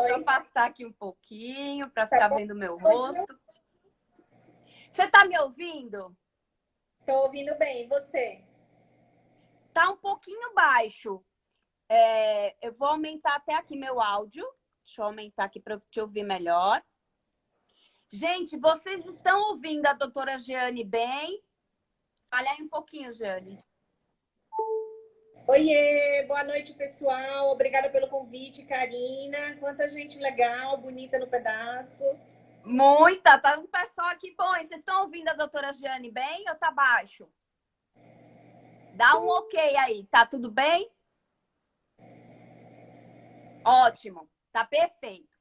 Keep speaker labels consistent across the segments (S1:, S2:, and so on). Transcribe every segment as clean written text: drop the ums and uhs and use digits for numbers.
S1: Deixa eu
S2: Oi.
S1: afastar aqui um pouquinho para
S2: Tá
S1: ficar
S2: bom?
S1: vendo meu
S2: Oi, de novo.
S1: rosto. Você tá me ouvindo?
S2: Tô ouvindo bem. E você?
S1: Tá um pouquinho baixo. Eu vou aumentar até aqui meu áudio. Deixa eu aumentar aqui para eu te ouvir melhor. Gente, vocês estão ouvindo a doutora Jeane bem? Fale aí um pouquinho, Jeane.
S2: Oiê, boa noite, pessoal. Obrigada pelo convite, Karina. Quanta gente legal, bonita no pedaço.
S1: Muita, tá um pessoal aqui bom. E vocês estão ouvindo a doutora Jeane bem ou tá baixo? Dá um ok aí, tá tudo bem? Ótimo, tá perfeito.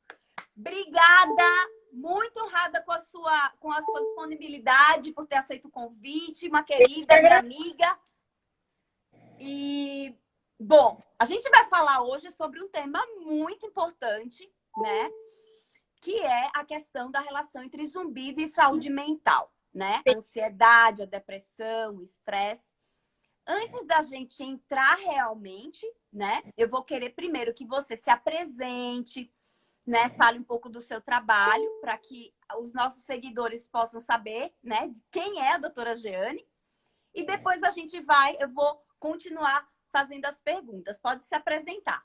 S1: Obrigada, muito honrada com a sua disponibilidade, por ter aceito o convite, uma querida, minha amiga. E, bom, a gente vai falar hoje sobre um tema muito importante, né? Que é a questão da relação entre zumbido e saúde mental, né? A ansiedade, a depressão, o estresse. Antes da gente entrar realmente, né? Eu vou querer primeiro que você se apresente, né? Fale um pouco do seu trabalho para que os nossos seguidores possam saber, né? De quem é a doutora Jeane. E depois eu vou continuar fazendo as perguntas. Pode se apresentar.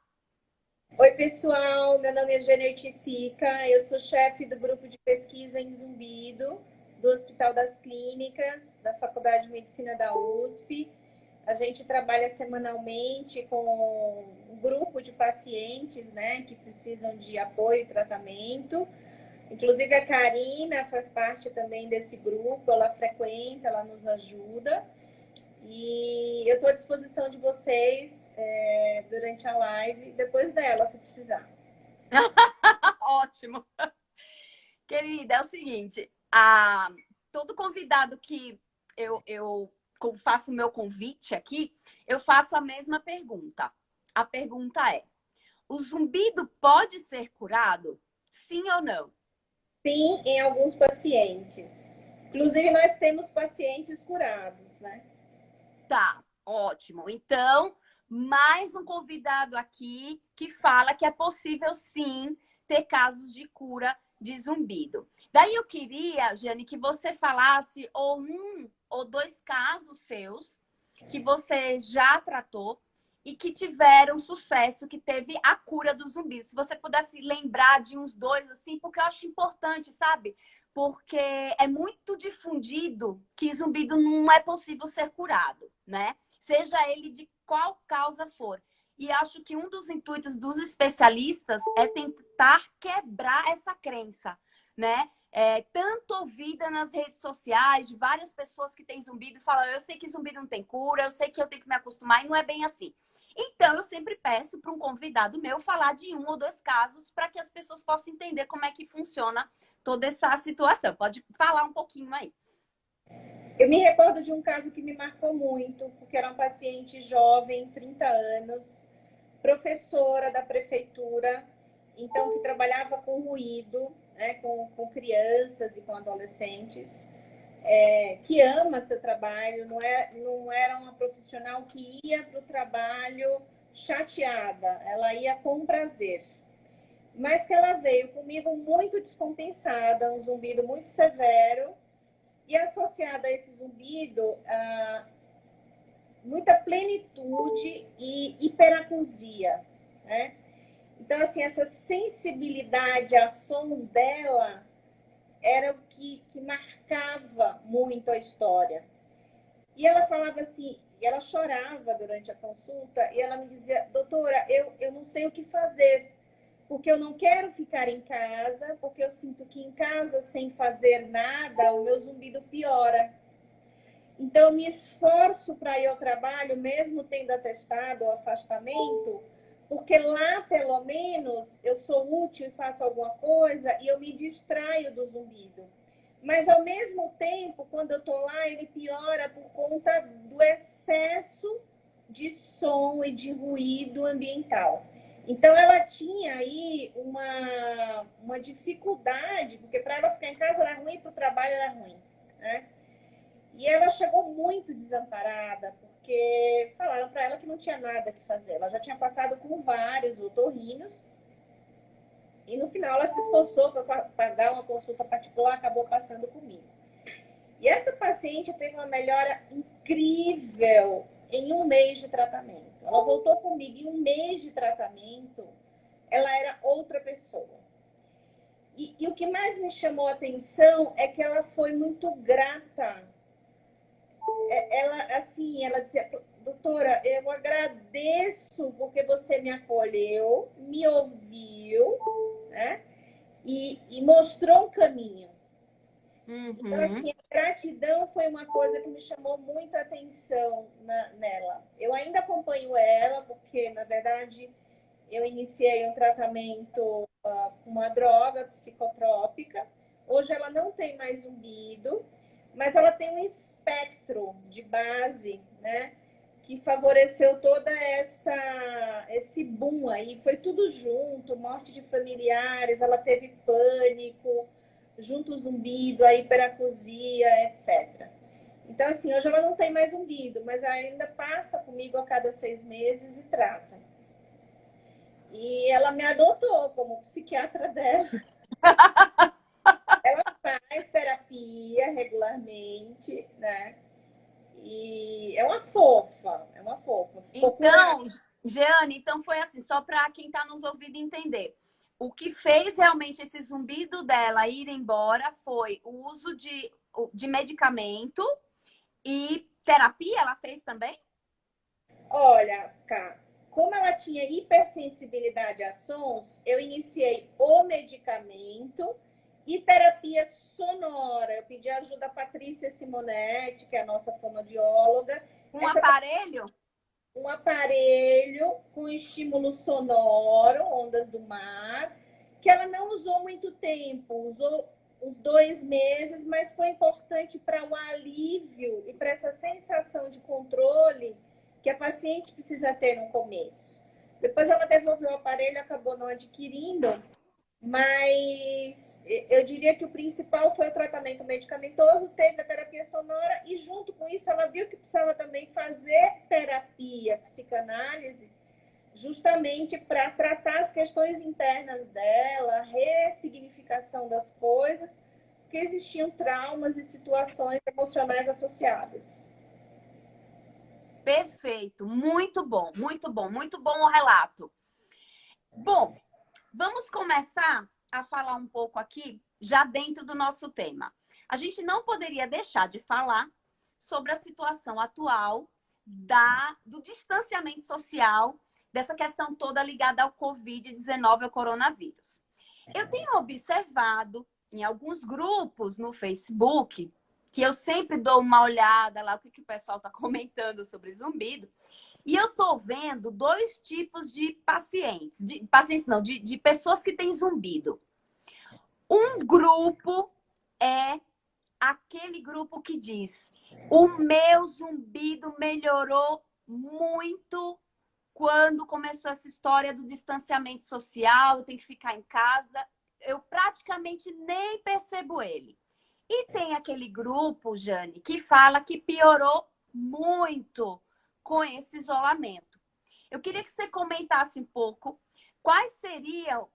S2: Oi, pessoal. Meu nome é Janete Sica. Eu sou chefe do grupo de pesquisa em Zumbido, do Hospital das Clínicas, da Faculdade de Medicina da USP. A gente trabalha semanalmente com um grupo de pacientes, né, que precisam de apoio e tratamento. Inclusive a Karina faz parte também desse grupo, ela frequenta, ela nos ajuda. E eu estou à disposição de vocês durante a live, depois dela, se precisar.
S1: Ótimo. Querida, é o seguinte, todo convidado que eu faço o meu convite aqui, eu faço a mesma pergunta. A pergunta é: o zumbido pode ser curado? Sim ou não?
S2: Sim, em alguns pacientes. Inclusive, nós temos pacientes curados, né?
S1: Tá, ótimo. Então, mais um convidado aqui que fala que é possível sim ter casos de cura de zumbido. Daí eu queria, Jane, que você falasse ou um ou dois casos seus que você já tratou e que tiveram sucesso, que teve a cura do zumbido. Se você pudesse lembrar de uns dois assim, porque eu acho importante, sabe? Porque é muito difundido que zumbido não é possível ser curado, né? Seja ele de qual causa for. E acho que um dos intuitos dos especialistas é tentar quebrar essa crença, né? Tanto ouvida nas redes sociais, de várias pessoas que têm zumbido e falam, eu sei que zumbido não tem cura, eu sei que eu tenho que me acostumar, e não é bem assim. Então, eu sempre peço para um convidado meu falar de um ou dois casos para que as pessoas possam entender como é que funciona toda essa situação. Pode falar um pouquinho aí.
S2: Eu me recordo de um caso que me marcou muito, porque era um paciente jovem, 30 anos, professora da prefeitura, então que trabalhava com ruído, né, com crianças e com adolescentes, que ama seu trabalho, não era uma profissional que ia para o trabalho chateada, ela ia com prazer. Mas que ela veio comigo muito descompensada, um zumbido muito severo, e associada a esse zumbido, muita plenitude e hiperacusia, né? Então, assim, essa sensibilidade a sons dela era o que marcava muito a história. E ela falava assim, e ela chorava durante a consulta, e ela me dizia, doutora, eu não sei o que fazer, porque eu não quero ficar em casa, porque eu sinto que em casa, sem fazer nada, o meu zumbido piora. Então, eu me esforço para ir ao trabalho, mesmo tendo atestado o afastamento, porque lá, pelo menos, eu sou útil e faço alguma coisa e eu me distraio do zumbido. Mas, ao mesmo tempo, quando eu estou lá, ele piora por conta do excesso de som e de ruído ambiental. Então, ela tinha aí uma dificuldade, porque para ela ficar em casa era ruim, para o trabalho era ruim, né? E ela chegou muito desamparada, porque falaram para ela que não tinha nada que fazer. Ela já tinha passado com vários otorrinos, E no final ela se esforçou para pagar uma consulta particular, acabou passando comigo. E essa paciente teve uma melhora incrível em 1 mês de tratamento. Ela voltou comigo em 1 mês de tratamento, ela era outra pessoa. E o que mais me chamou a atenção é que ela foi muito grata. Ela, assim, ela dizia, doutora, eu agradeço porque você me acolheu, me ouviu, né? E mostrou um caminho. Então,
S1: Uhum.
S2: assim, a gratidão foi uma coisa que me chamou muita atenção nela. Eu ainda acompanho ela, porque, na verdade, eu iniciei um tratamento com uma droga psicotrópica. Hoje ela não tem mais zumbido, mas ela tem um espectro de base, né? Que favoreceu toda esse boom aí. Foi tudo junto, morte de familiares, ela teve pânico, junto o zumbido, a hiperacusia, etc. Então, assim, hoje ela não tem mais zumbido, mas ainda passa comigo a cada 6 meses e trata. E ela me adotou como psiquiatra dela. Ela faz terapia regularmente, né? E é uma fofa, é uma fofa. Ficou curada.
S1: Então, Jeane, então foi assim, só para quem está nos ouvindo entender. O que fez realmente esse zumbido dela ir embora foi o uso de medicamento e terapia, ela fez também?
S2: Olha, cá, como ela tinha hipersensibilidade a sons, eu iniciei o medicamento e terapia sonora. Eu pedi ajuda a Patrícia Simonetti, que é a nossa fonoaudióloga.
S1: Um
S2: Essa
S1: aparelho?
S2: um aparelho com estímulo sonoro, ondas do mar, que ela não usou muito tempo, usou uns 2 meses, mas foi importante para o alívio e para essa sensação de controle que a paciente precisa ter no começo. Depois ela devolveu o aparelho e acabou não adquirindo, mas eu diria que o principal foi o tratamento medicamentoso, teve a terapia sonora e junto com isso ela viu que precisava também fazer terapia, psicanálise, justamente para tratar as questões internas dela, ressignificação das coisas, porque existiam traumas e situações emocionais associadas.
S1: Perfeito, muito bom, muito bom, muito bom o relato. Bom, vamos começar a falar um pouco aqui, já dentro do nosso tema. A gente não poderia deixar de falar sobre a situação atual do distanciamento social, dessa questão toda ligada ao Covid-19, ao coronavírus. Eu tenho observado em alguns grupos no Facebook, que eu sempre dou uma olhada lá, o que o pessoal está comentando sobre zumbido, e eu tô vendo dois tipos de pacientes, de pessoas que têm zumbido. Um grupo é aquele grupo que diz: o meu zumbido melhorou muito quando começou essa história do distanciamento social, eu tenho que ficar em casa, eu praticamente nem percebo ele. E tem aquele grupo, Jane, que fala que piorou muito com esse isolamento. Eu queria que você comentasse um pouco quais seriam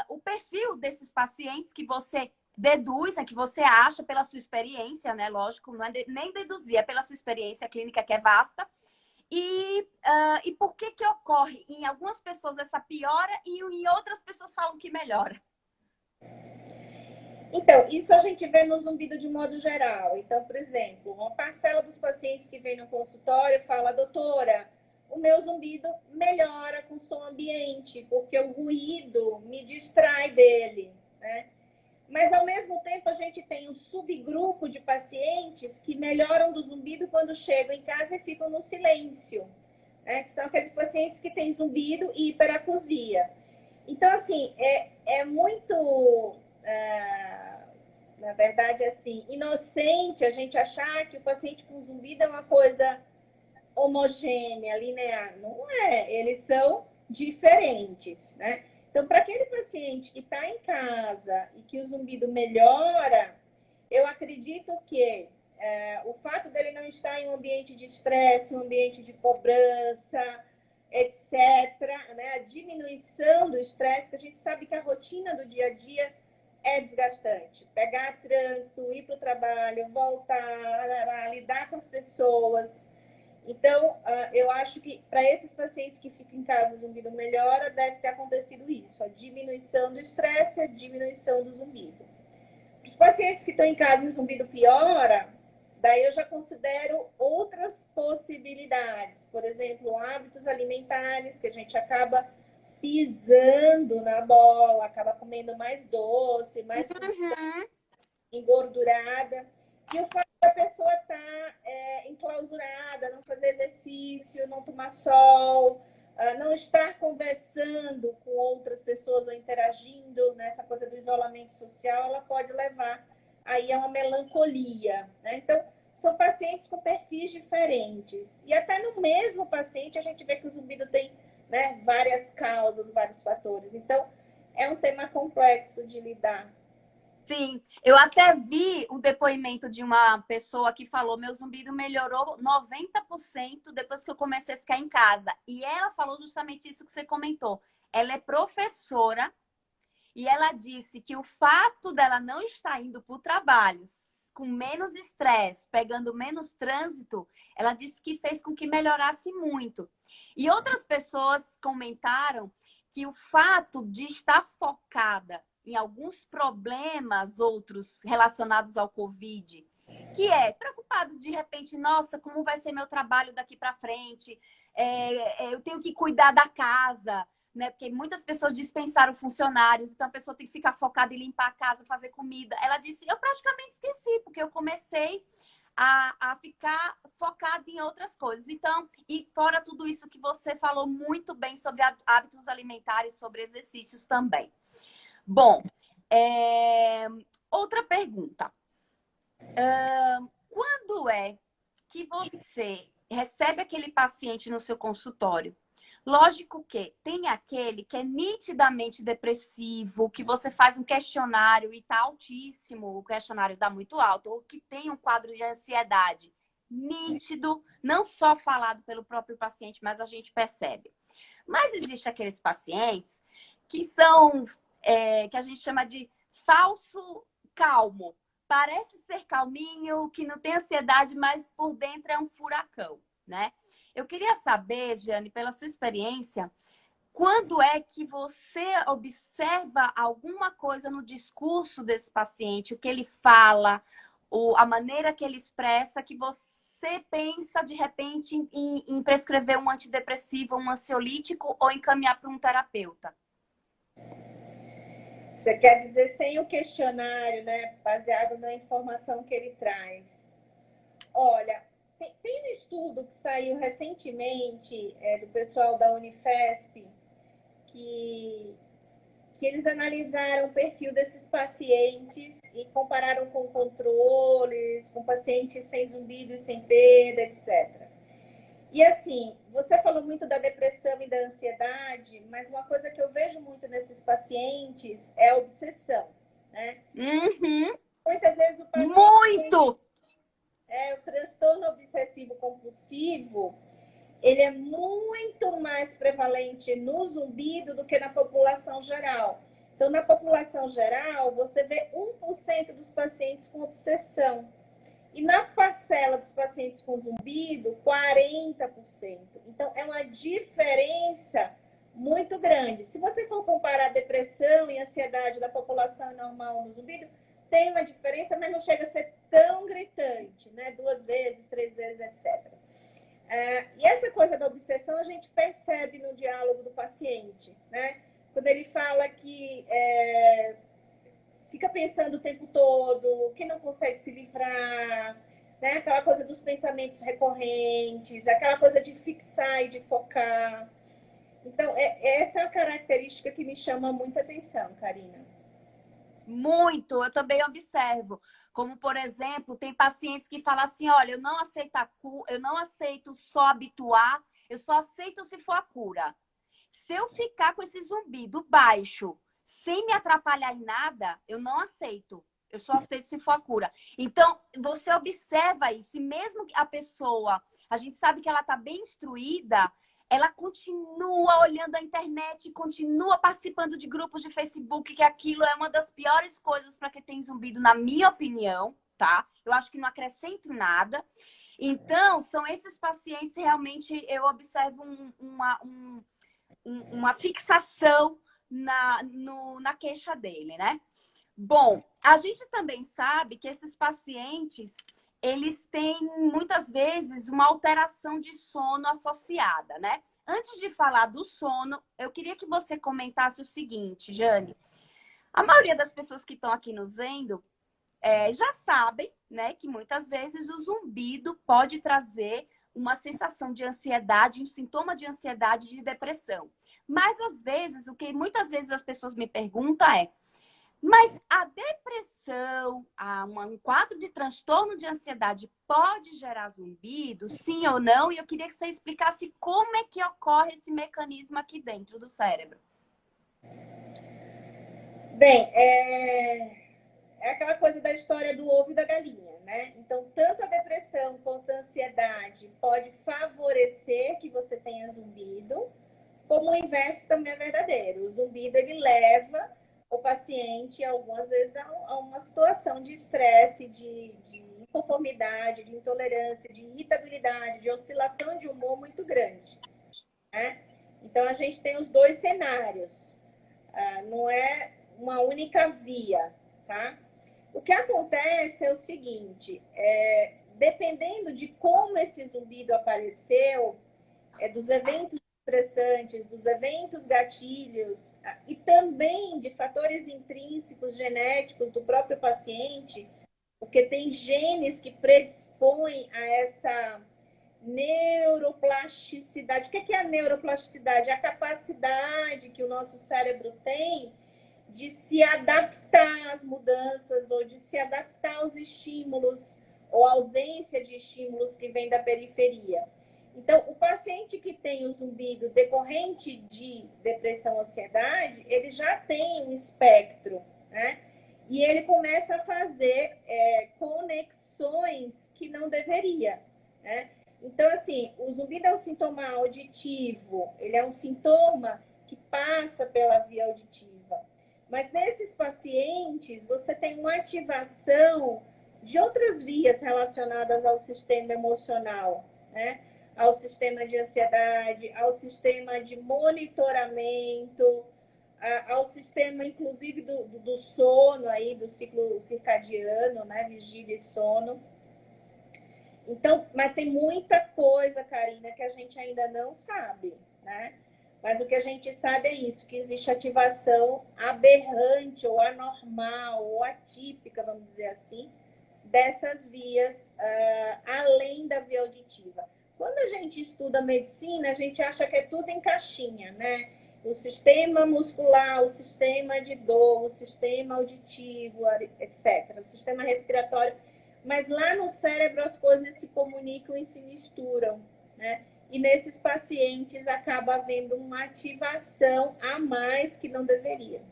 S1: o perfil desses pacientes que você deduz, né, que você acha pela sua experiência, né? Lógico, não é nem deduzir, é pela sua experiência clínica que é vasta. E por que que ocorre em algumas pessoas essa piora e em outras pessoas falam que melhora?
S2: Então, isso a gente vê no zumbido de modo geral. Então, por exemplo, uma parcela dos pacientes que vem no consultório fala, doutora, o meu zumbido melhora com som ambiente, porque o ruído me distrai dele, né? Mas, ao mesmo tempo, a gente tem um subgrupo de pacientes que melhoram do zumbido quando chegam em casa e ficam no silêncio, né? Que são aqueles pacientes que têm zumbido e hiperacusia. Então, assim, é muito, na verdade, assim, inocente a gente achar que o paciente com zumbido é uma coisa homogênea, linear. Não é, eles são diferentes, né? Então, para aquele paciente que está em casa e que o zumbido melhora, eu acredito que o fato dele não estar em um ambiente de estresse, um ambiente de cobrança, etc., né? A diminuição do estresse, que a gente sabe que a rotina do dia a dia é desgastante. Pegar trânsito, ir para o trabalho, voltar, lidar com as pessoas. Então, eu acho que para esses pacientes que ficam em casa, o zumbido melhora, deve ter acontecido isso, a diminuição do estresse, a diminuição do zumbido. Os pacientes que estão em casa e o zumbido piora, daí eu já considero outras possibilidades. Por exemplo, hábitos alimentares, que a gente acaba pisando na bola, acaba comendo mais doce, mais
S1: Uhum.
S2: engordurada. E o fato da pessoa estar enclausurada, não fazer exercício, não tomar sol, não estar conversando com outras pessoas ou interagindo nessa coisa do isolamento social, ela pode levar aí a uma melancolia, né? Então, são pacientes com perfis diferentes. E até no mesmo paciente, a gente vê que o zumbido tem, né, várias causas, vários fatores. Então, é um tema complexo de lidar.
S1: Sim, eu até vi um depoimento de uma pessoa que falou: meu zumbido melhorou 90% depois que eu comecei a ficar em casa. E ela falou justamente isso que você comentou. Ela é professora e ela disse que o fato dela não estar indo para o trabalho com menos estresse, pegando menos trânsito, ela disse que fez com que melhorasse muito. E outras pessoas comentaram que o fato de estar focada em alguns problemas, outros relacionados ao Covid, que é preocupado de repente, nossa, como vai ser meu trabalho daqui para frente? Eu tenho que cuidar da casa, né? Porque muitas pessoas dispensaram funcionários, então a pessoa tem que ficar focada em limpar a casa, fazer comida. Ela disse, eu praticamente esqueci, porque eu comecei a ficar focada em outras coisas. Então, e fora tudo isso que você falou muito bem sobre hábitos alimentares, sobre exercícios também. Bom, outra pergunta. Quando é que você recebe aquele paciente no seu consultório? Lógico que tem aquele que é nitidamente depressivo, que você faz um questionário e tá altíssimo, o questionário dá muito alto, ou que tem um quadro de ansiedade nítido, não só falado pelo próprio paciente, mas a gente percebe. Mas existe aqueles pacientes que são, que a gente chama de falso calmo. Parece ser calminho, que não tem ansiedade, mas por dentro é um furacão, né? Eu queria saber, Jane, pela sua experiência, quando é que você observa alguma coisa no discurso desse paciente, o que ele fala, a maneira que ele expressa, que você pensa, de repente, em prescrever um antidepressivo, um ansiolítico ou encaminhar para um terapeuta?
S2: Você quer dizer sem o questionário, né? Baseado na informação que ele traz. Olha, tem um estudo que saiu recentemente do pessoal da Unifesp que, que eles analisaram o perfil desses pacientes e compararam com controles, com pacientes sem zumbido e sem perda, etc. E assim, você falou muito da depressão e da ansiedade, mas uma coisa que eu vejo muito nesses pacientes é a obsessão, né?
S1: Uhum.
S2: Muitas vezes o paciente
S1: Muito!
S2: o transtorno obsessivo compulsivo, ele é muito mais prevalente no zumbido do que na população geral. Então, na população geral, você vê 1% dos pacientes com obsessão. E na parcela dos pacientes com zumbido, 40%. Então, é uma diferença muito grande. Se você for comparar a depressão e ansiedade da população normal no zumbido, tem uma diferença, mas não chega a ser tão gritante, né? 2 vezes, 3 vezes, etc. E essa coisa da obsessão a gente percebe no diálogo do paciente, né? Quando ele fala que fica pensando o tempo todo, que não consegue se livrar, né? Aquela coisa dos pensamentos recorrentes, aquela coisa de fixar e de focar. Então, essa é a característica que me chama muita atenção, Karina.
S1: Muito, eu também observo. Como, por exemplo, tem pacientes que falam assim: olha, eu não aceito eu não aceito só habituar, eu só aceito se for a cura. Se eu ficar com esse zumbido baixo, sem me atrapalhar em nada, eu não aceito. Eu só aceito se for a cura. Então, você observa isso, e mesmo a pessoa, a gente sabe que ela está bem instruída, ela continua olhando a internet, continua participando de grupos de Facebook, que aquilo é uma das piores coisas para quem tem zumbido, na minha opinião, tá? Eu acho que não acrescenta nada. Então, são esses pacientes realmente eu observo uma fixação na queixa dele, né? Bom, a gente também sabe que esses pacientes, eles têm muitas vezes uma alteração de sono associada, né? Antes de falar do sono, eu queria que você comentasse o seguinte, Jane. A maioria das pessoas que estão aqui nos vendo já sabem, né, que muitas vezes o zumbido pode trazer uma sensação de ansiedade, um sintoma de ansiedade e de depressão. Mas às vezes, o que muitas vezes as pessoas me perguntam é: mas a depressão, um quadro de transtorno de ansiedade pode gerar zumbido, sim ou não? E eu queria que você explicasse como é que ocorre esse mecanismo aqui dentro do cérebro.
S2: Bem, é aquela coisa da história do ovo e da galinha, né? Então, tanto a depressão quanto a ansiedade pode favorecer que você tenha zumbido, como o inverso também é verdadeiro. O zumbido, ele leva o paciente, algumas vezes, a uma situação de estresse, de inconformidade, de intolerância, de irritabilidade, de oscilação de humor muito grande, né? Então, a gente tem os dois cenários. Não é uma única via, tá? O que acontece é o seguinte, dependendo de como esse zumbido apareceu, dos eventos estressantes, dos eventos gatilhos e também de fatores intrínsecos genéticos do próprio paciente, porque tem genes que predispõem a essa neuroplasticidade. O que é a neuroplasticidade? É a capacidade que o nosso cérebro tem de se adaptar às mudanças ou de se adaptar aos estímulos ou ausência de estímulos que vem da periferia. Então, o paciente que tem o zumbido decorrente de depressão, ansiedade, ele já tem um espectro, né? E ele começa a fazer conexões que não deveria, né? Então, assim, o zumbido é um sintoma auditivo, ele é um sintoma que passa pela via auditiva. Mas nesses pacientes, você tem uma ativação de outras vias relacionadas ao sistema emocional, né? Ao sistema de ansiedade, ao sistema de monitoramento, ao sistema, inclusive, do sono, aí, do ciclo circadiano, né? Vigília e sono. Então, mas tem muita coisa, Karina, que a gente ainda não sabe, né? Mas o que a gente sabe é isso, que existe ativação aberrante, ou anormal, ou atípica, vamos dizer assim, dessas vias, além da via auditiva. Quando a gente estuda medicina, a gente acha que é tudo em caixinha, né? O sistema muscular, o sistema de dor, o sistema auditivo, etc. O sistema respiratório. Mas lá no cérebro as coisas se comunicam e se misturam, né? E nesses pacientes acaba havendo uma ativação a mais que não deveria.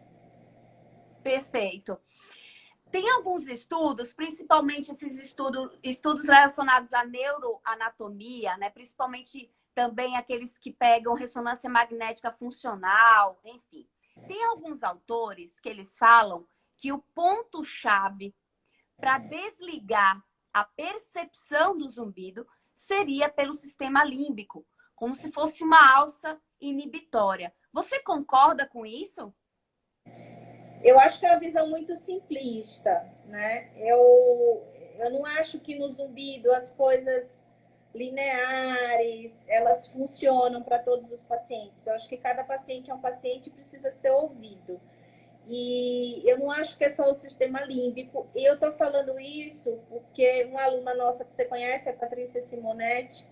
S1: Perfeito. Tem alguns estudos, principalmente esses estudos relacionados à neuroanatomia, né? Principalmente também aqueles que pegam ressonância magnética funcional, enfim. Tem alguns autores que eles falam que o ponto-chave para desligar a percepção do zumbido seria pelo sistema límbico, como se fosse uma alça inibitória. Você concorda com isso?
S2: Eu acho que é uma visão muito simplista, né? Eu não acho que no zumbido as coisas lineares, elas funcionam para todos os pacientes. Eu acho que cada paciente é um paciente e precisa ser ouvido. E eu não acho que é só o sistema límbico. E eu estou falando isso porque uma aluna nossa que você conhece, a Patrícia Simonetti,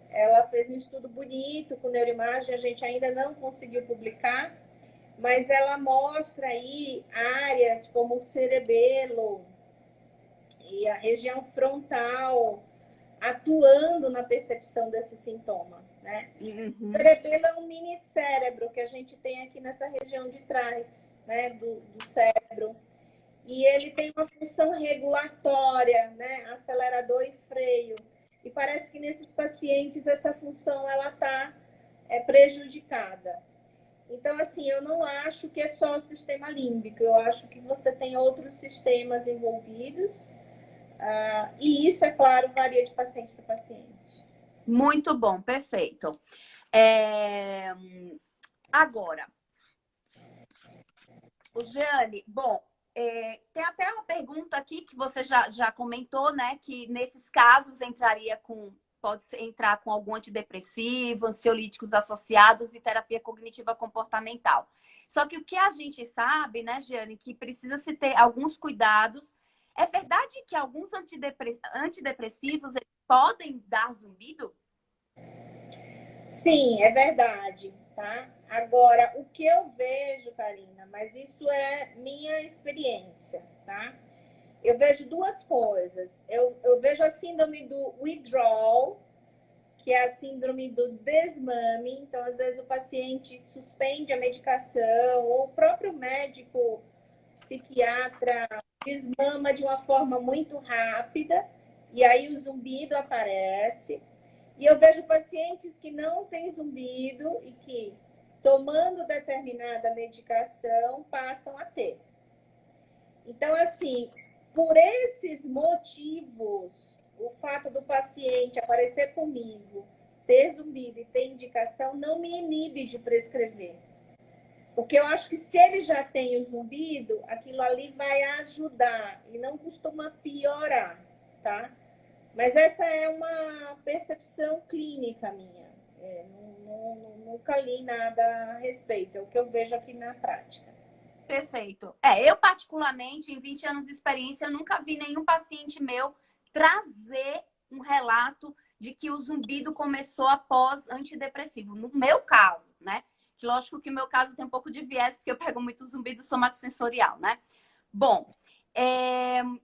S2: ela fez um estudo bonito com neuroimagem, a gente ainda não conseguiu publicar, mas ela mostra aí áreas como o cerebelo e a região frontal atuando na percepção desse sintoma, né? O cerebelo é um mini cérebro que a gente tem aqui nessa região de trás, né, do cérebro. E ele tem uma função regulatória, né, acelerador e freio. E parece que nesses pacientes essa função ela está é prejudicada. Então, assim, eu não acho que é só o sistema límbico, eu acho que você tem outros sistemas envolvidos, e isso, é claro, varia de paciente para paciente.
S1: Muito bom, perfeito. Agora, o Jeane, bom, tem até uma pergunta aqui que você já comentou, né? Que nesses casos pode entrar com algum antidepressivo, ansiolíticos associados e terapia cognitiva comportamental. Só que o que a gente sabe, né, Jeane, que precisa se ter alguns cuidados. É verdade que alguns antidepressivos eles podem dar zumbido?
S2: Sim, é verdade, tá? Agora, o que eu vejo, Karina, mas isso é minha experiência, tá? Eu vejo duas coisas. Eu vejo a síndrome do withdrawal, que é a síndrome do desmame. Então, às vezes, o paciente suspende a medicação, ou o próprio médico psiquiatra desmama de uma forma muito rápida, e aí o zumbido aparece. E eu vejo pacientes que não têm zumbido e que, tomando determinada medicação, passam a ter. Então, assim, por esses motivos, o fato do paciente aparecer comigo, ter zumbido e ter indicação, não me inibe de prescrever. Porque eu acho que se ele já tem o zumbido, aquilo ali vai ajudar e não costuma piorar, tá? Mas essa é uma percepção clínica minha. Nunca li nada a respeito, é o que eu vejo aqui na prática.
S1: Perfeito. Eu particularmente, em 20 anos de experiência, eu nunca vi nenhum paciente meu trazer um relato de que o zumbido começou após antidepressivo. No meu caso, né? Que lógico que o meu caso tem um pouco de viés, porque eu pego muito zumbido somatosensorial, né? Bom,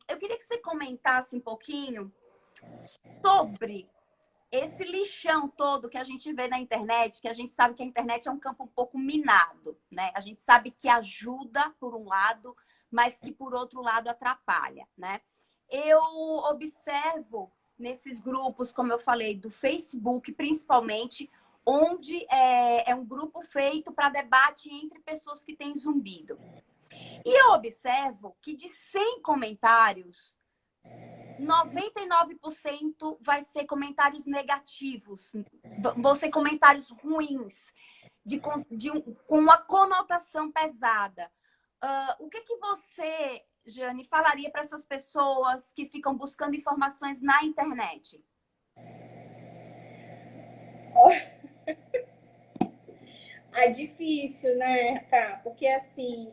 S1: eu queria que você comentasse um pouquinho sobre esse lixão todo que a gente vê na internet, que a gente sabe que a internet é um campo um pouco minado, né? A gente sabe que ajuda por um lado, mas que por outro lado atrapalha, né? Eu observo nesses grupos, como eu falei, do Facebook, principalmente, onde é um grupo feito para debate entre pessoas que têm zumbido. E eu observo que de 100 comentários, 99% vai ser comentários negativos, vão ser comentários ruins, com uma conotação pesada. O que você, Jane, falaria para essas pessoas que ficam buscando informações na internet?
S2: É difícil, né, Cá? Porque, assim,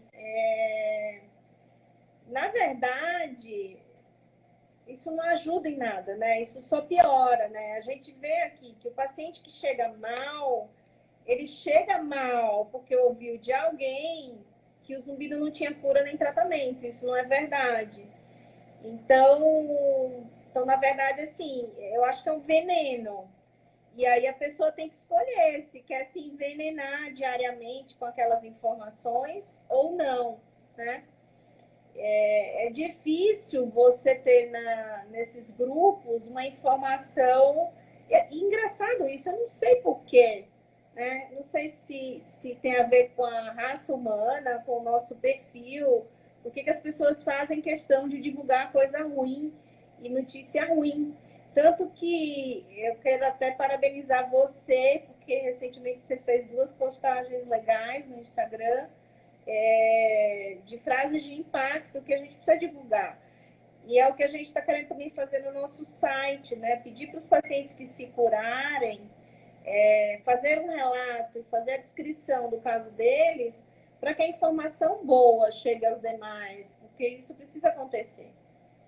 S2: na verdade, isso não ajuda em nada, né? Isso só piora, né? A gente vê aqui que o paciente que chega mal, ele chega mal porque ouviu de alguém que o zumbido não tinha cura nem tratamento. Isso não é verdade. Então, na verdade, assim, eu acho que é um veneno. E aí a pessoa tem que escolher se quer se envenenar diariamente com aquelas informações ou não, né? É difícil você ter nesses grupos uma informação. Engraçado isso, eu não sei porquê. Né? Não sei se tem a ver com a raça humana, com o nosso perfil, por que as pessoas fazem questão de divulgar coisa ruim e notícia ruim. Tanto que eu quero até parabenizar você, porque recentemente você fez 2 postagens legais no Instagram, de frases de impacto que a gente precisa divulgar. E é o que a gente está querendo também fazer no nosso site, né? Pedir para os pacientes que se curarem, fazer um relato e fazer a descrição do caso deles, para que a informação boa chegue aos demais, porque isso precisa acontecer.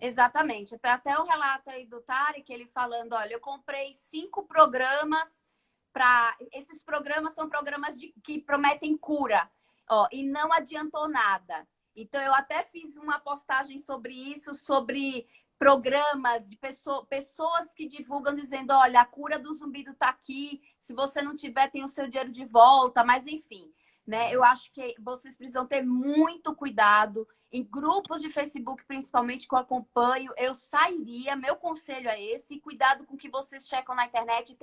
S1: Exatamente. Até o relato aí do Tarek, ele falando, olha, eu comprei 5 programas para... Esses programas são programas que prometem cura, ó, e não adiantou nada. Então, eu até fiz uma postagem sobre isso, sobre programas de pessoas que divulgam dizendo, olha, a cura do zumbido está aqui, se você não tiver, tem o seu dinheiro de volta, mas enfim, né? Eu acho que vocês precisam ter muito cuidado em grupos de Facebook, principalmente, que eu acompanho, eu sairia, meu conselho é esse, cuidado com o que vocês checam na internet,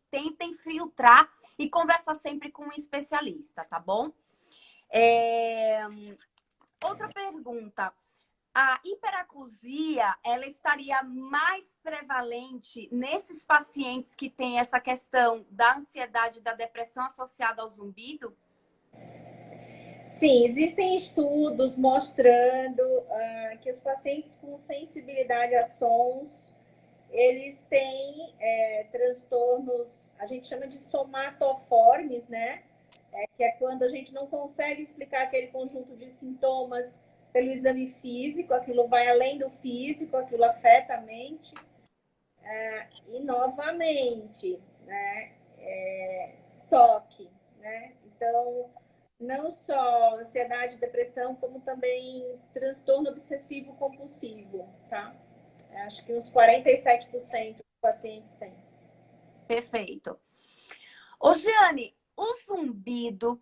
S1: tentem filtrar e conversar sempre com um especialista, tá bom? É... Outra pergunta. A hiperacusia, ela estaria mais prevalente nesses pacientes que têm essa questão da ansiedade e da depressão associada ao zumbido?
S2: Sim, existem estudos mostrando que os pacientes com sensibilidade a sons, eles têm transtornos, a gente chama de somatoformes, né? Que é quando a gente não consegue explicar aquele conjunto de sintomas pelo exame físico, aquilo vai além do físico, aquilo afeta a mente. E, novamente, né, toque, né? Então, não só ansiedade, depressão, como também transtorno obsessivo compulsivo, tá? Acho que uns 47% dos pacientes têm.
S1: Perfeito. Ô, Giane, o zumbido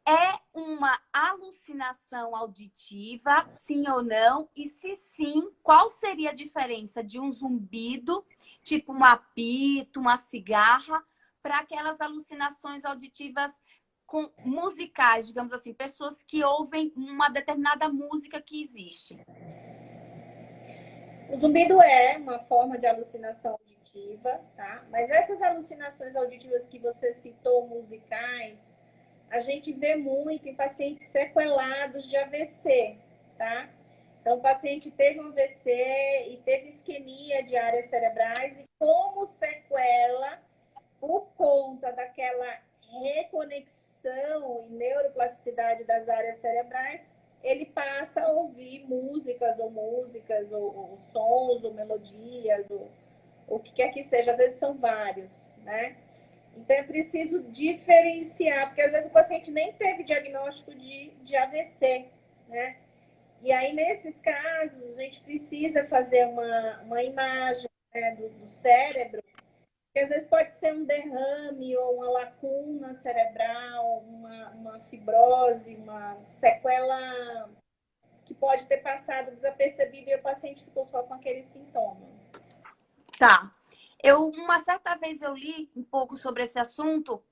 S1: é uma alucinação auditiva, sim ou não? E se sim, qual seria a diferença de um zumbido, tipo um apito, uma cigarra, para aquelas alucinações auditivas com musicais, digamos assim, pessoas que ouvem uma determinada música que existe?
S2: O zumbido é uma forma de alucinação auditiva, tá? Mas essas alucinações auditivas que você citou, musicais, a gente vê muito em pacientes sequelados de AVC, tá? Então, o paciente teve um AVC e teve isquemia de áreas cerebrais e como sequela, por conta daquela reconexão e neuroplasticidade das áreas cerebrais, ele passa a ouvir ou sons, ou melodias, ou o que quer que seja, às vezes são vários, né? Então é preciso diferenciar, porque às vezes o paciente nem teve diagnóstico de AVC, né? E aí, nesses casos, a gente precisa fazer uma imagem, né, do cérebro, que às vezes pode ser um derrame ou uma lacuna cerebral, uma fibrose, uma sequela que pode ter passado desapercebido e o paciente ficou só com aquele sintoma.
S1: Tá. Uma certa vez eu li um pouco sobre esse assunto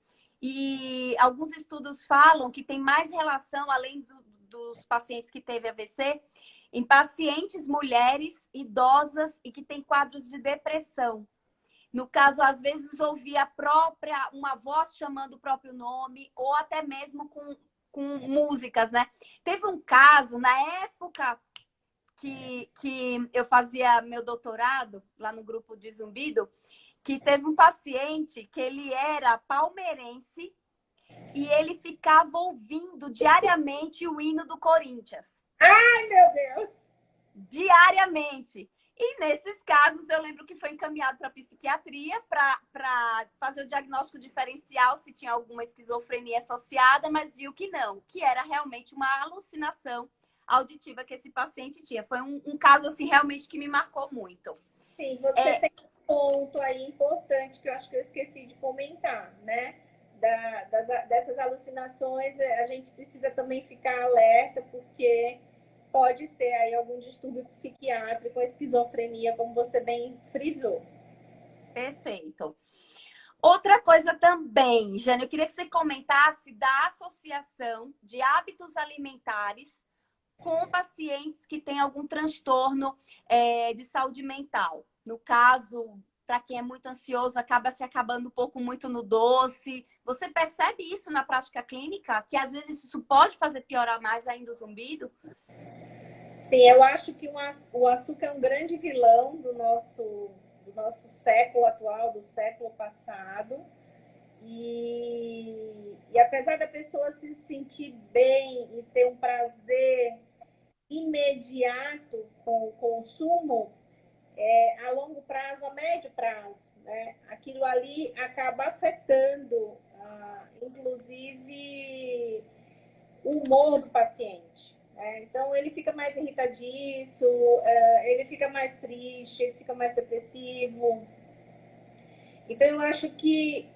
S1: e alguns estudos falam que tem mais relação, além dos pacientes que teve AVC, em pacientes mulheres idosas e que têm quadros de depressão. No caso, às vezes ouvir uma voz chamando o próprio nome, ou até mesmo com músicas, né? Teve um caso, na época que eu fazia meu doutorado, lá no grupo de Zumbido, que teve um paciente que ele era palmeirense e ele ficava ouvindo diariamente o hino do Corinthians.
S2: Ai, meu Deus!
S1: Diariamente. E nesses casos, eu lembro que foi encaminhado para psiquiatria para fazer o diagnóstico diferencial se tinha alguma esquizofrenia associada, mas viu que não, que era realmente uma alucinação auditiva que esse paciente tinha. Foi um caso, assim, realmente que me marcou muito.
S2: Sim, você tem um ponto aí importante que eu acho que eu esqueci de comentar, né? Dessas alucinações, a gente precisa também ficar alerta, porque pode ser aí algum distúrbio psiquiátrico, esquizofrenia, como você bem frisou.
S1: Perfeito. Outra coisa também, Jane, eu queria que você comentasse da associação de hábitos alimentares com pacientes que têm algum transtorno de saúde mental. No caso, para quem é muito ansioso, acaba se acabando um pouco muito no doce. Você percebe isso na prática clínica? Que às vezes isso pode fazer piorar mais ainda o zumbido?
S2: Sim, eu acho que o açúcar é um grande vilão do nosso século atual, do século passado. E apesar da pessoa se sentir bem e ter um prazer imediato com o consumo, a longo prazo, a médio prazo, né, aquilo ali acaba afetando, inclusive, o humor do paciente. Né? Então, ele fica mais irritadiço, ele fica mais triste, ele fica mais depressivo. Então, eu acho que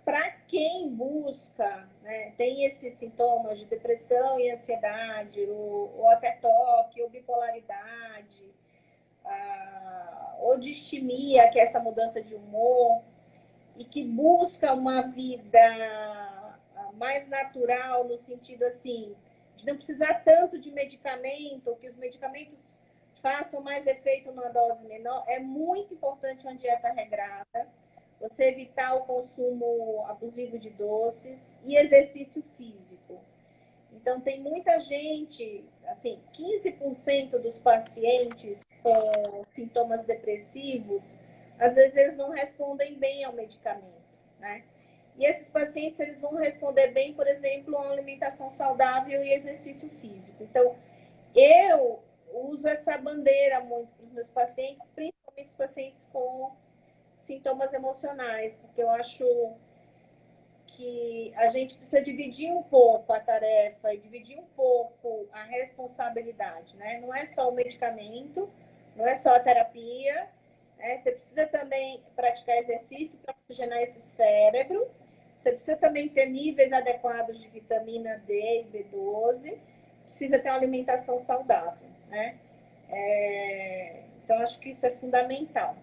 S2: para quem busca, né, tem esses sintomas de depressão e ansiedade, ou até toque, ou bipolaridade, ou distimia, que é essa mudança de humor, e que busca uma vida mais natural, no sentido assim, de não precisar tanto de medicamento, que os medicamentos façam mais efeito numa dose menor, é muito importante uma dieta regrada, você evitar o consumo abusivo de doces e exercício físico. Então, tem muita gente, assim, 15% dos pacientes com sintomas depressivos, às vezes eles não respondem bem ao medicamento, né? E esses pacientes, eles vão responder bem, por exemplo, a uma alimentação saudável e exercício físico. Então, eu uso essa bandeira muito para os meus pacientes, principalmente os pacientes com sintomas emocionais, porque eu acho que a gente precisa dividir um pouco a tarefa e dividir um pouco a responsabilidade, né? Não é só o medicamento, não é só a terapia, né? Você precisa também praticar exercício para oxigenar esse cérebro, você precisa também ter níveis adequados de vitamina D e B12, precisa ter uma alimentação saudável, né? Então, acho que isso é fundamental.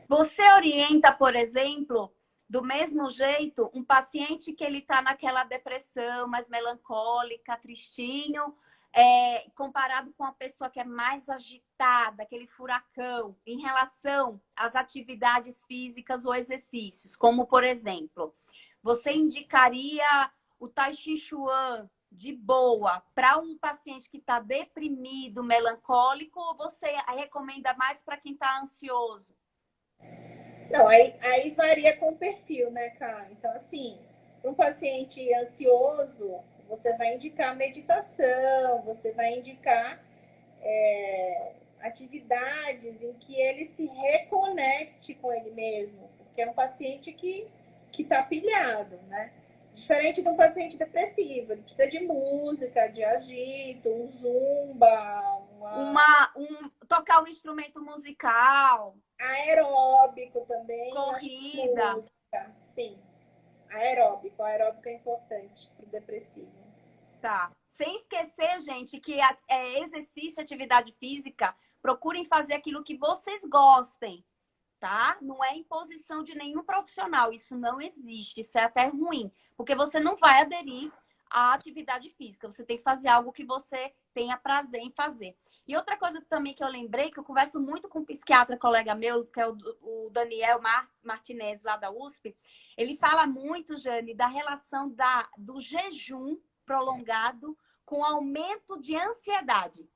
S1: Você orienta, por exemplo, do mesmo jeito, um paciente que ele está naquela depressão mais melancólica, tristinho, comparado com uma pessoa que é mais agitada, aquele furacão, em relação às atividades físicas ou exercícios, como por exemplo, você indicaria o Tai Chi Chuan de boa para um paciente que está deprimido, melancólico, ou você recomenda mais para quem está ansioso?
S2: Não, aí varia com o perfil, né, Cá? Então, assim, para um paciente ansioso, você vai indicar meditação, você vai indicar atividades em que ele se reconecte com ele mesmo, porque é um paciente que está pilhado, né? Diferente de um paciente depressivo, ele precisa de música, de agito, um zumba,
S1: Tocar um instrumento musical,
S2: aeróbico também, acho que
S1: corrida,
S2: música, sim. Aeróbico é importante para o depressivo.
S1: tá? Sem esquecer, gente, que exercício, atividade física, procurem fazer aquilo que vocês gostem, tá? Não é imposição de nenhum profissional, isso não existe, isso é até ruim, porque você não vai aderir à atividade física, você tem que fazer algo que você tenha prazer em fazer. E outra coisa também que eu lembrei, que eu converso muito com um psiquiatra colega meu, que é o Daniel Martinez, lá da USP, ele fala muito, Jane, da relação do jejum prolongado com aumento de ansiedade.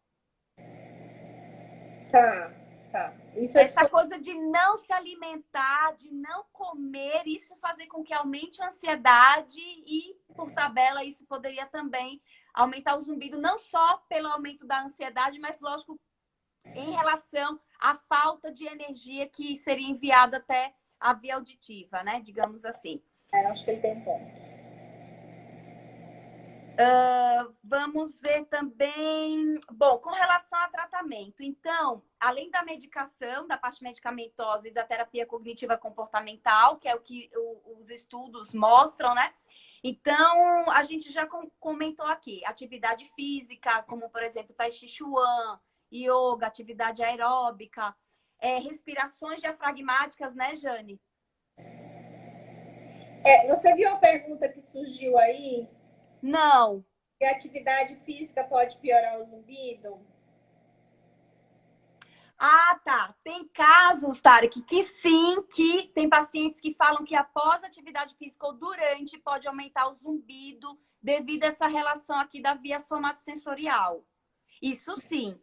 S2: Tá, tá. Isso é
S1: Essa coisa de não se alimentar, de não comer, isso fazer com que aumente a ansiedade e, por tabela, isso poderia também aumentar o zumbido, não só pelo aumento da ansiedade, mas, lógico, em relação à falta de energia que seria enviada até a via auditiva, né? Digamos assim.
S2: acho que ele tem ponto.
S1: Vamos ver também. Bom, com relação a tratamento, então, além da medicação, da parte medicamentosa e da terapia cognitiva comportamental, que é o que os estudos mostram, né? Então, a gente já comentou aqui, atividade física, como por exemplo, Tai Chi Chuan, yoga, atividade aeróbica, respirações diafragmáticas, né, Jane?
S2: Você viu a pergunta que surgiu aí?
S1: Não.
S2: Se a atividade física pode piorar o zumbido?
S1: Ah, tá. Tem casos, Tarek, que sim, que tem pacientes que falam que após atividade física ou durante pode aumentar o zumbido devido a essa relação aqui da via somatosensorial. Isso sim.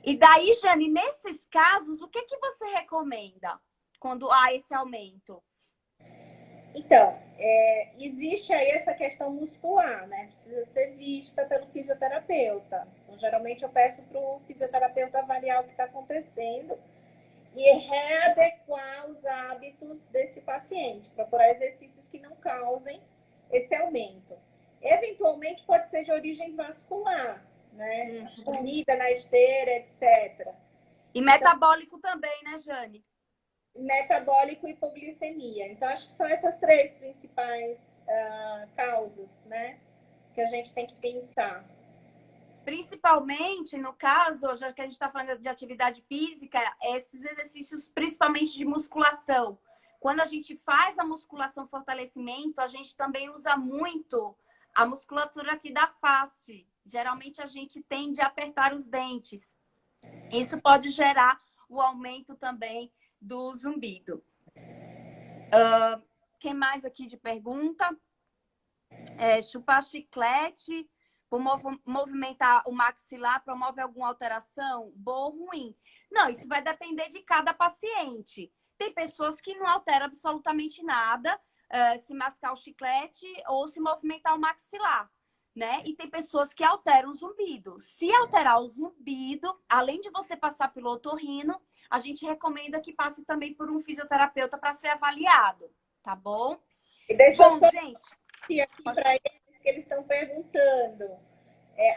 S1: E daí, Jane, nesses casos, o que que você recomenda quando há esse aumento?
S2: Então, existe aí essa questão muscular, né? Precisa ser vista pelo fisioterapeuta. Então, geralmente eu peço para o fisioterapeuta avaliar o que está acontecendo e readequar os hábitos desse paciente, procurar exercícios que não causem esse aumento. Eventualmente pode ser de origem vascular, né? Corrida na esteira, etc.
S1: E metabólico também, né, Jane?
S2: Metabólico e hipoglicemia. Então, acho que são essas três principais causas, né? Que a gente tem que pensar.
S1: Principalmente, no caso, já que a gente está falando de atividade física, esses exercícios, principalmente de musculação, Quando a gente faz a musculação fortalecimento, a gente também usa muito a musculatura aqui da face. Geralmente a gente tende a apertar os dentes. Isso pode gerar o aumento também do zumbido. Quem mais aqui de pergunta? Chupar chiclete por movimentar o maxilar promove alguma alteração? Boa ou ruim? Não, isso vai depender de cada paciente. Tem pessoas que não alteram absolutamente nada se mascar o chiclete ou se movimentar o maxilar, né? E tem pessoas que alteram o zumbido. Se alterar o zumbido, além de você passar pelo otorrino, a gente recomenda que passe também por um fisioterapeuta para ser avaliado, tá bom?
S2: E deixa eu só
S1: gente,
S2: aqui para eles que eles estão perguntando.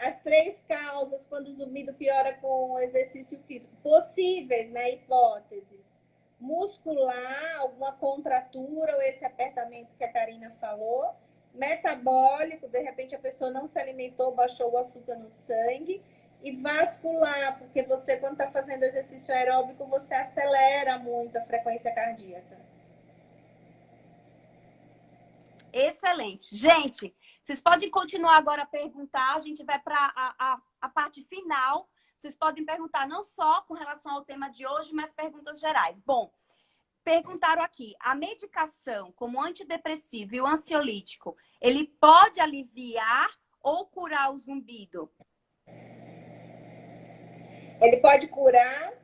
S2: As 3 causas quando o zumbido piora com o exercício físico. Possíveis, né? Hipóteses. Muscular, alguma contratura ou esse apertamento que a Karina falou. Metabólico, de repente a pessoa não se alimentou, baixou o açúcar no sangue. E vascular, porque você, quando está fazendo exercício aeróbico, você acelera muito a frequência cardíaca.
S1: Excelente. Gente, vocês podem continuar agora a perguntar. A gente vai para a parte final. Vocês podem perguntar não só com relação ao tema de hoje, mas perguntas gerais. Bom, perguntaram aqui, a medicação como antidepressivo e o ansiolítico, ele pode aliviar ou curar o zumbido?
S2: Ele pode curar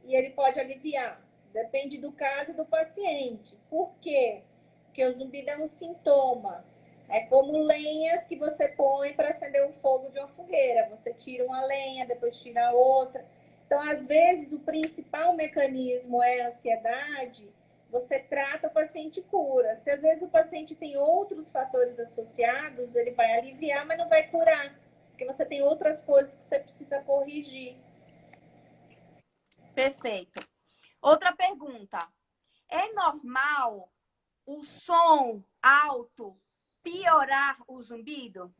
S2: e ele pode aliviar. Depende do caso e do paciente. Por quê? Porque o zumbido é um sintoma. É como lenhas que você põe para acender um fogo de uma fogueira. Você tira uma lenha, depois tira outra. Então, às vezes, o principal mecanismo é a ansiedade. Você trata, o paciente cura. Se às vezes o paciente tem outros fatores associados, ele vai aliviar, mas não vai curar. Porque você tem outras coisas que você precisa corrigir.
S1: Perfeito. Outra pergunta. É normal o som alto piorar o zumbido?